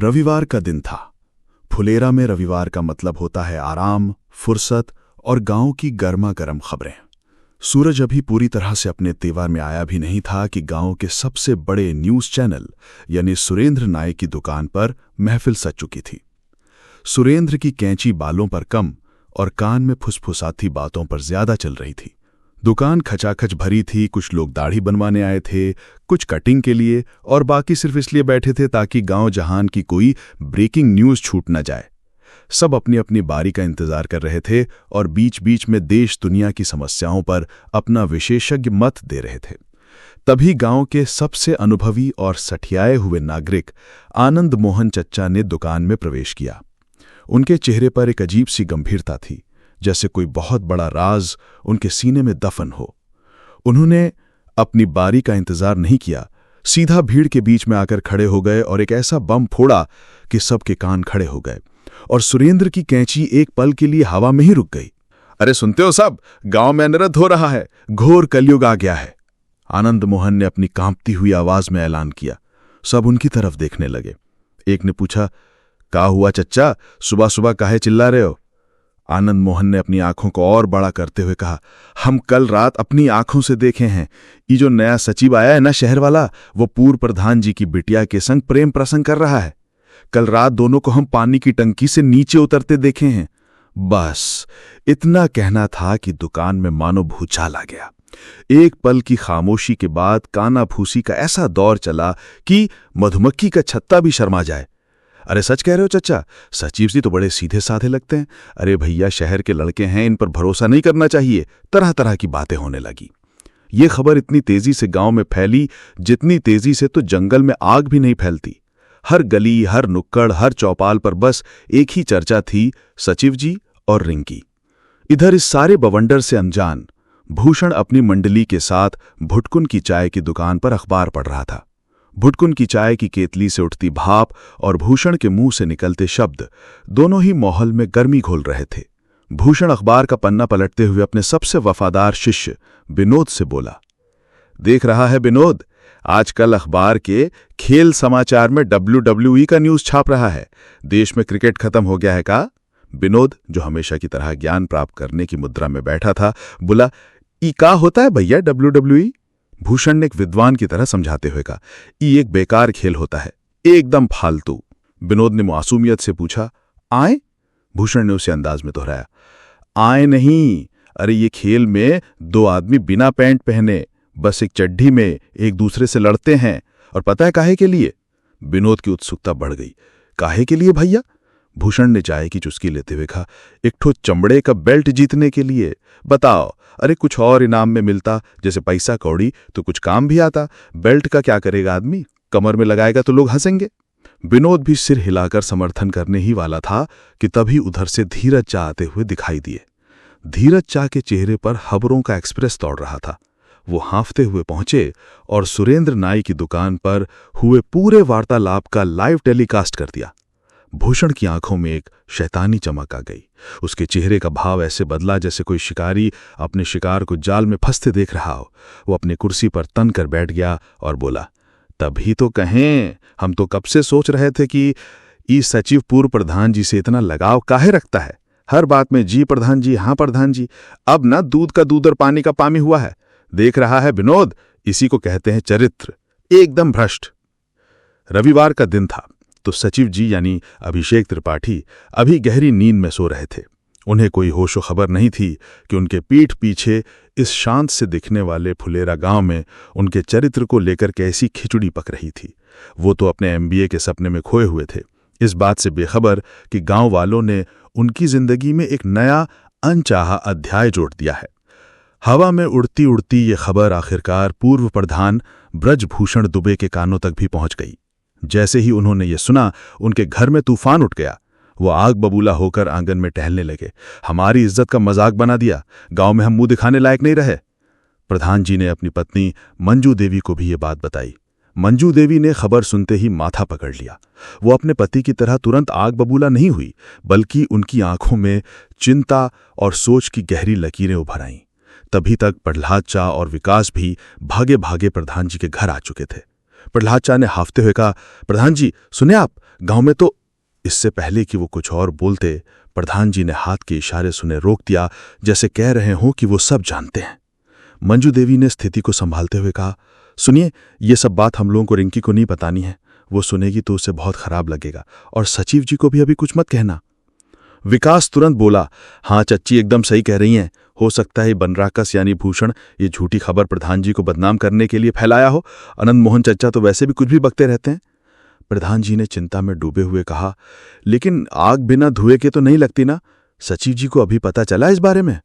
रविवार का दिन था। फुलेरा में रविवार का मतलब होता है आराम, फुर्सत और गांव की गर्मा गर्म खबरें। सूरज अभी पूरी तरह से अपने तेवर में आया भी नहीं था कि गांव के सबसे बड़े न्यूज़ चैनल यानी सुरेंद्र नायक की दुकान पर महफिल सज चुकी थी। सुरेंद्र की कैंची बालों पर कम और कान में फुसफुसाती बातों पर ज्यादा चल रही थी। दुकान खचाखच भरी थी। कुछ लोग दाढ़ी बनवाने आए थे, कुछ कटिंग के लिए और बाकी सिर्फ इसलिए बैठे थे ताकि गांव जहान की कोई ब्रेकिंग न्यूज़ छूट न जाए। सब अपनी अपनी बारी का इंतजार कर रहे थे और बीच बीच में देश दुनिया की समस्याओं पर अपना विशेषज्ञ मत दे रहे थे। तभी गांव के सबसे अनुभवी और सठियाए हुए नागरिक आनंद मोहन चच्चा ने दुकान में प्रवेश किया। उनके चेहरे पर एक अजीब सी गंभीरता थी, जैसे कोई बहुत बड़ा राज उनके सीने में दफन हो। उन्होंने अपनी बारी का इंतजार नहीं किया, सीधा भीड़ के बीच में आकर खड़े हो गए और एक ऐसा बम फोड़ा कि सबके कान खड़े हो गए और सुरेंद्र की कैंची एक पल के लिए हवा में ही रुक गई। अरे सुनते हो सब, गांव में अनर्थ हो रहा है, घोर कलयुग आ गया है, आनंद मोहन ने अपनी कांपती हुई आवाज में ऐलान किया। सब उनकी तरफ देखने लगे। एक ने पूछा, क्या हुआ चच्चा, सुबह सुबह काहे चिल्ला रहे हो? आनंद मोहन ने अपनी आंखों को और बड़ा करते हुए कहा, हम कल रात अपनी आंखों से देखे हैं। ये जो नया सचिव आया है ना शहर वाला, वो पूर्व प्रधान जी की बिटिया के संग प्रेम प्रसंग कर रहा है। कल रात दोनों को हम पानी की टंकी से नीचे उतरते देखे हैं। बस इतना कहना था कि दुकान में मानो भूचाल आ गया। एक पल की खामोशी के बाद काना फूसी का ऐसा दौर चला कि मधुमक्खी का छत्ता भी शर्मा जाए। अरे सच कह रहे हो चच्चा, सचिव जी तो बड़े सीधे साधे लगते हैं। अरे भैया, शहर के लड़के हैं, इन पर भरोसा नहीं करना चाहिए। तरह तरह की बातें होने लगी। ये खबर इतनी तेजी से गांव में फैली जितनी तेजी से तो जंगल में आग भी नहीं फैलती। हर गली, हर नुक्कड़, हर चौपाल पर बस एक ही चर्चा थी, सचिव जी और रिंकी। इधर इस सारे बवंडर से अनजान भूषण अपनी मंडली के साथ भुटकुन की चाय की दुकान पर अखबार पढ़ रहा था। भुटकुन की चाय की केतली से उठती भाप और भूषण के मुंह से निकलते शब्द दोनों ही माहौल में गर्मी घोल रहे थे। भूषण अखबार का पन्ना पलटते हुए अपने सबसे वफादार शिष्य विनोद से बोला, देख रहा है विनोद, आजकल अखबार के खेल समाचार में WWE का न्यूज छाप रहा है। देश में क्रिकेट खत्म हो गया है का? विनोद, जो हमेशा की तरह ज्ञान प्राप्त करने की मुद्रा में बैठा था, बोला, ई का होता है भैया WWE? भूषण ने एक विद्वान की तरह समझाते हुए कहा, ये एक बेकार खेल होता है, एकदम फालतू। विनोद ने मासूमियत से पूछा, आए? भूषण ने उसे अंदाज में दोहराया, आए नहीं, अरे ये खेल में दो आदमी बिना पैंट पहने बस एक चड्ढी में एक दूसरे से लड़ते हैं। और पता है काहे के लिए? विनोद की उत्सुकता बढ़ गई। काहे के लिए भैया? भूषण ने चाय की चुस्की लेते हुए कहा, एक ठो चमड़े का बेल्ट जीतने के लिए। बताओ, अरे कुछ और इनाम में मिलता, जैसे पैसा कौड़ी, तो कुछ काम भी आता। बेल्ट का क्या करेगा आदमी, कमर में लगाएगा तो लोग हंसेंगे। विनोद भी सिर हिलाकर समर्थन करने ही वाला था कि तभी उधर से धीरज चा आते हुए दिखाई दिए। धीरज चा के चेहरे पर खबरों का एक्सप्रेस दौड़ रहा था। वो हांफते हुए पहुंचे और सुरेंद्र नाई की दुकान पर हुए पूरे वार्तालाप का लाइव टेलीकास्ट कर दिया। भूषण की आंखों में एक शैतानी चमक आ गई। उसके चेहरे का भाव ऐसे बदला जैसे कोई शिकारी अपने शिकार को जाल में फंसते देख रहा हो। वो अपनी कुर्सी पर तन कर बैठ गया और बोला, तभी तो कहें, हम तो कब से सोच रहे थे कि ई सचिव पूर्व प्रधान जी से इतना लगाव काहे रखता है। हर बात में जी प्रधान जी, हाँ प्रधान जी। अब ना दूध का दूध और पानी का पानी हुआ है। देख रहा है विनोद, इसी को कहते हैं चरित्र, एकदम भ्रष्ट। रविवार का दिन था तो सचिव जी यानी अभिषेक त्रिपाठी अभी गहरी नींद में सो रहे थे। उन्हें कोई होशो खबर नहीं थी कि उनके पीठ पीछे इस शांत से दिखने वाले फुलेरा गांव में उनके चरित्र को लेकर कैसी खिचड़ी पक रही थी। वो तो अपने MBA के सपने में खोए हुए थे, इस बात से बेखबर कि गांव वालों ने उनकी जिंदगी में एक नया अनचाहा अध्याय जोड़ दिया है। हवा में उड़ती उड़ती ये खबर आखिरकार पूर्व प्रधान ब्रजभूषण दुबे के कानों तक भी पहुंच गई। जैसे ही उन्होंने ये सुना, उनके घर में तूफान उठ गया। वो आग बबूला होकर आंगन में टहलने लगे। हमारी इज्जत का मजाक बना दिया, गांव में हम मुंह दिखाने लायक नहीं रहे। प्रधान जी ने अपनी पत्नी मंजू देवी को भी ये बात बताई। मंजू देवी ने खबर सुनते ही माथा पकड़ लिया। वो अपने पति की तरह तुरंत आग बबूला नहीं हुई, बल्कि उनकी आंखों में चिंता और सोच की गहरी लकीरें उभर आईं। तभी तक प्रहलाद चा और विकास भी भागे भागे प्रधान जी के घर आ चुके थे। प्रहलाद चा ने हाफते हुए कहा, प्रधान जी सुने आप, गांव में तो। इससे पहले कि वो कुछ और बोलते, प्रधान जी ने हाथ के इशारे सुने रोक दिया, जैसे कह रहे हों कि वो सब जानते हैं। मंजू देवी ने स्थिति को संभालते हुए कहा, सुनिए, ये सब बात हम लोगों को रिंकी को नहीं बतानी है। वो सुनेगी तो उसे बहुत खराब लगेगा, और सचिव जी को भी अभी कुछ मत कहना। विकास तुरंत बोला, हाँ चच्ची एकदम सही कह रही हैं। हो सकता है बनराकस यानी भूषण ये झूठी खबर प्रधान जी को बदनाम करने के लिए फैलाया हो। आनंद मोहन चच्चा तो वैसे भी कुछ भी बकते रहते हैं। प्रधान जी ने चिंता में डूबे हुए कहा, लेकिन आग बिना धुएं के तो नहीं लगती ना। सचिव जी को अभी पता चला इस बारे में?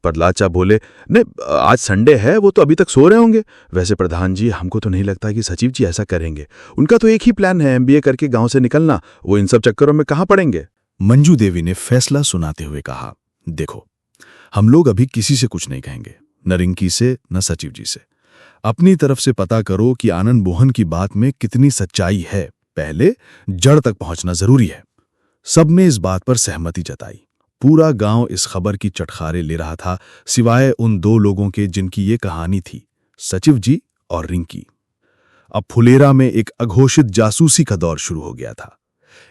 प्रहलाद बोले, नहीं, आज संडे है, वो तो अभी तक सो रहे होंगे। वैसे प्रधान जी, हमको तो नहीं लगता कि सचिव जी ऐसा करेंगे। उनका तो एक ही प्लान है, MBA करके गांव से निकलना। वो इन सब चक्करों में कहां पड़ेंगे। मंजू देवी ने फैसला सुनाते हुए कहा, देखो, हम लोग अभी किसी से कुछ नहीं कहेंगे, न रिंकी से न सचिव जी से। अपनी तरफ से पता करो कि आनंद मोहन की बात में कितनी सच्चाई है। पहले जड़ तक पहुंचना जरूरी है। सबने इस बात पर सहमति जताई। पूरा गांव इस खबर की चटखारे ले रहा था, सिवाय उन दो लोगों के जिनकी ये कहानी थी, सचिव जी और रिंकी। अब फुलेरा में एक अघोषित जासूसी का दौर शुरू हो गया था।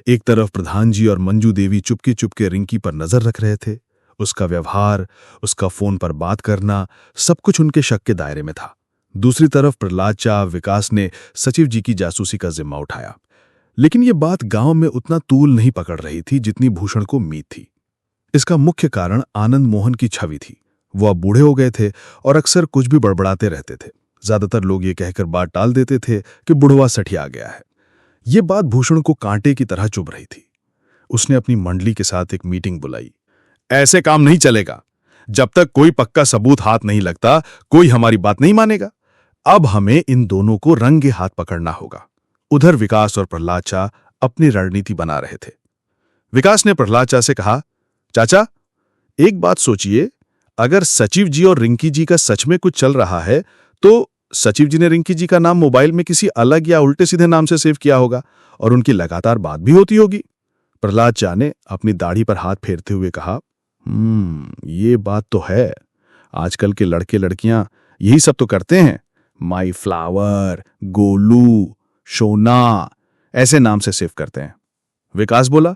एक तरफ प्रधान जी और मंजू देवी चुपके चुपके रिंकी पर नजर रख रहे थे। उसका व्यवहार, उसका फोन पर बात करना, सब कुछ उनके शक के दायरे में था। दूसरी तरफ प्रहलाद चा, विकास ने सचिव जी की जासूसी का जिम्मा उठाया। लेकिन ये बात गांव में उतना तूल नहीं पकड़ रही थी जितनी भूषण को उम्मीद थी। इसका मुख्य कारण आनंद मोहन की छवि थी। वो अब बूढ़े हो गए थे और अक्सर कुछ भी बड़बड़ाते रहते थे। ज्यादातर लोग ये कहकर बात टाल देते थे कि बुढ़वा सठिया गया है। ये बात भूषण को कांटे की तरह चुभ रही थी। उसने अपनी मंडली के साथ एक मीटिंग बुलाई। ऐसे काम नहीं चलेगा। जब तक कोई पक्का सबूत हाथ नहीं लगता, कोई हमारी बात नहीं मानेगा। अब हमें इन दोनों को रंगे हाथ पकड़ना होगा। उधर विकास और प्रहलाद चा अपनी रणनीति बना रहे थे। विकास ने प्रहलाद चा से कहा, चाचा, एक बात सोचिए, अगर सचिव जी और रिंकी जी का सच में कुछ चल रहा है तो सचिव जी ने रिंकी जी का नाम मोबाइल में किसी अलग या उल्टे सीधे नाम से सेव किया होगा और उनकी लगातार बात भी होती होगी। प्रहलाद चा ने अपनी दाढ़ी पर हाथ फेरते हुए कहा, ये बात तो है। आजकल के लड़के लड़कियां यही सब तो करते हैं। माई फ्लावर, गोलू, शोना ऐसे नाम से सेव करते हैं। विकास बोला,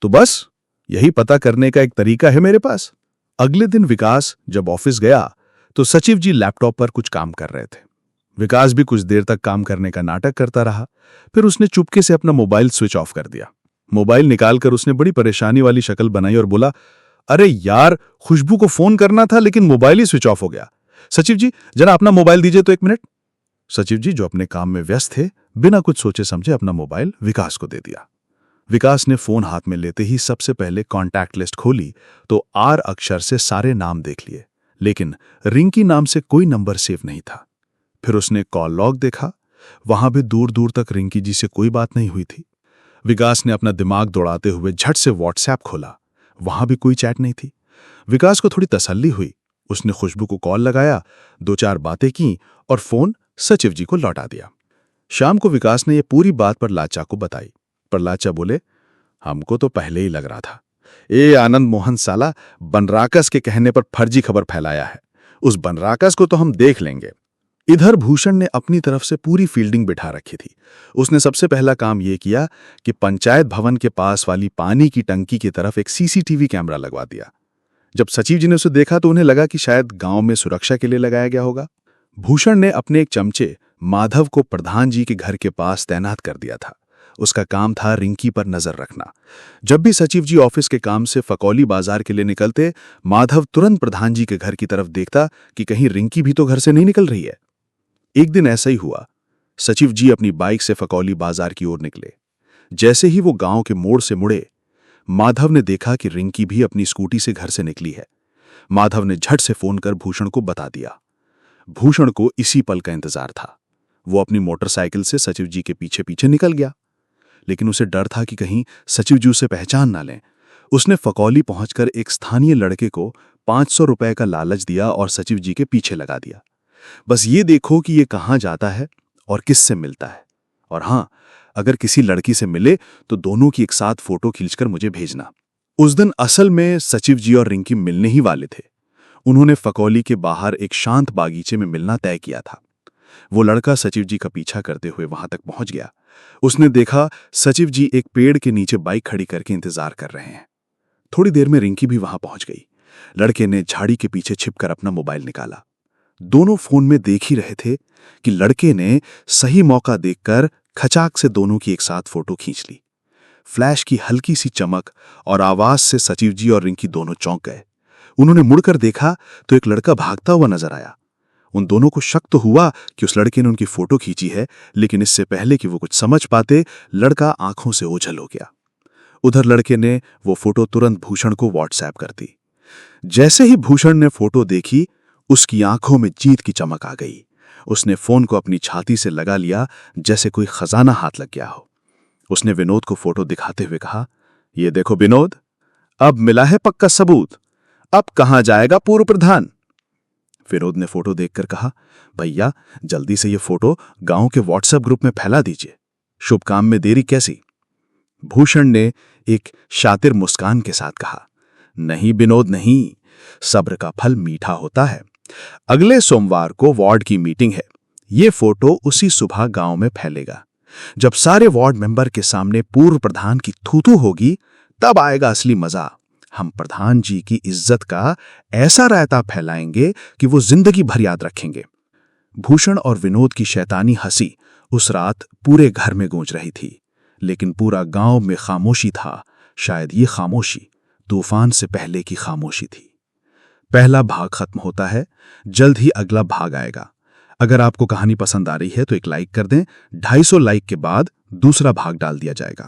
तो बस यही पता करने का एक तरीका है मेरे पास। अगले दिन विकास जब ऑफिस गया तो सचिव जी लैपटॉप पर कुछ काम कर रहे थे। विकास भी कुछ देर तक काम करने का नाटक करता रहा। फिर उसने चुपके से अपना मोबाइल स्विच ऑफ कर दिया। मोबाइल निकालकर उसने बड़ी परेशानी वाली शक्ल बनाई और बोला, अरे यार, खुशबू को फोन करना था लेकिन मोबाइल ही स्विच ऑफ हो गया। सचिव जी, जरा अपना मोबाइल दीजिए तो 1 मिनट। सचिव जी, जो अपने काम में व्यस्त थे, बिना कुछ सोचे समझे अपना मोबाइल विकास को दे दिया। विकास ने फोन हाथ में लेते ही सबसे पहले कॉन्टैक्ट लिस्ट खोली तो R अक्षर से सारे नाम देख लिए, लेकिन रिंकी नाम से कोई नंबर सेव नहीं था। फिर उसने कॉल लॉग देखा, वहां भी दूर दूर तक रिंकी जी से कोई बात नहीं हुई थी। विकास ने अपना दिमाग दौड़ाते हुए झट से व्हाट्सएप खोला, वहां भी कोई चैट नहीं थी। विकास को थोड़ी तसल्ली हुई। उसने खुशबू को कॉल लगाया, 2-4 बातें की और फोन सचिव जी को लौटा दिया। शाम को विकास ने यह पूरी बात प्रहलाद को बताई। प्रहलाद बोले, हमको तो पहले ही लग रहा था। ये आनंद मोहन साला बनराकस के कहने पर फर्जी खबर फैलाया है। उस बनराकस को तो हम देख लेंगे। इधर भूषण ने अपनी तरफ से पूरी फील्डिंग बिठा रखी थी। उसने सबसे पहला काम यह किया कि पंचायत भवन के पास वाली पानी की टंकी की तरफ एक CCTV कैमरा लगवा दिया। जब सचिव जी ने उसे देखा तो उन्हें लगा कि शायद गांव में सुरक्षा के लिए लगाया गया होगा। भूषण ने अपने एक चमचे माधव को प्रधान जी के घर के पास तैनात कर दिया था। उसका काम था रिंकी पर नजर रखना। जब भी सचिव जी ऑफिस के काम से फकौली बाजार के लिए निकलते, माधव तुरंत प्रधान जी के घर की तरफ देखता कि कहीं रिंकी भी तो घर से नहीं निकल रही है। एक दिन ऐसा ही हुआ। सचिव जी अपनी बाइक से फकौली बाजार की ओर निकले। जैसे ही वो गांव के मोड़ से मुड़े, माधव ने देखा कि रिंकी भी अपनी स्कूटी से घर से निकली है। माधव ने झट से फोन कर भूषण को बता दिया। भूषण को इसी पल का इंतजार था। वो अपनी मोटरसाइकिल से सचिव जी के पीछे पीछे निकल गया, लेकिन उसे डर था कि कहीं सचिव जी उसे पहचान ना लें। उसने फकौली पहुंचकर एक स्थानीय लड़के को 500 रुपए का लालच दिया और सचिव जी के पीछे लगा दिया। बस ये देखो कि ये कहां जाता है और किससे मिलता है, और हां, अगर किसी लड़की से मिले तो दोनों की एक साथ फोटो खींचकर मुझे भेजना। उस दिन असल में सचिव जी और रिंकी मिलने ही वाले थे। उन्होंने फकौली के बाहर एक शांत बागीचे में मिलना तय किया था। वो लड़का सचिव जी का पीछा करते हुए वहां तक पहुंच गया उसने देखा सचिव जी एक पेड़ के नीचे बाइक खड़ी करके इंतजार कर रहे हैं। थोड़ी देर में रिंकी भी वहां पहुंच गई। लड़के ने झाड़ी के पीछे छिपकर अपना मोबाइल निकाला। दोनों फोन में देख ही रहे थे कि लड़के ने सही मौका देखकर खचाक से दोनों की एक साथ फोटो खींच ली। फ्लैश की हल्की सी चमक और आवाज से सचिव जी और रिंकी दोनों चौंक गए। उन्होंने मुड़कर देखा तो एक लड़का भागता हुआ नजर आया। उन दोनों को शक तो हुआ कि उस लड़के ने उनकी फोटो खींची है, लेकिन इससे पहले कि वो कुछ समझ पाते, लड़का आंखों से ओझल हो गया। उधर लड़के ने वो फोटो तुरंत भूषण को व्हाट्सएप कर दी। जैसे ही भूषण ने फोटो देखी, उसकी आंखों में जीत की चमक आ गई। उसने फोन को अपनी छाती से लगा लिया जैसे कोई खजाना हाथ लग गया हो। उसने विनोद को फोटो दिखाते हुए कहा, ये देखो विनोद, अब मिला है पक्का सबूत। अब कहां जाएगा पूर्व प्रधान? विनोद ने फोटो देखकर कहा, भैया जल्दी से ये फोटो गांव के व्हाट्सएप ग्रुप में फैला दीजिए। शुभ काम में देरी कैसी? भूषण ने एक शातिर मुस्कान के साथ कहा, नहीं विनोद नहीं, सब्र का फल मीठा होता है। अगले सोमवार को वार्ड की मीटिंग है। ये फोटो उसी सुबह गांव में फैलेगा। जब सारे वार्ड मेंबर के सामने पूर्व प्रधान की थूथू होगी, तब आएगा असली मजा। हम प्रधान जी की इज्जत का ऐसा रायता फैलाएंगे कि वो जिंदगी भर याद रखेंगे। भूषण और विनोद की शैतानी हंसी उस रात पूरे घर में गूंज रही थी, लेकिन पूरा गांव में खामोशी था। शायद ये खामोशी तूफान से पहले की खामोशी थी। पहला भाग खत्म होता है, जल्द ही अगला भाग आएगा। अगर आपको कहानी पसंद आ रही है तो एक लाइक कर दें। 250 लाइक के बाद दूसरा भाग डाल दिया जाएगा।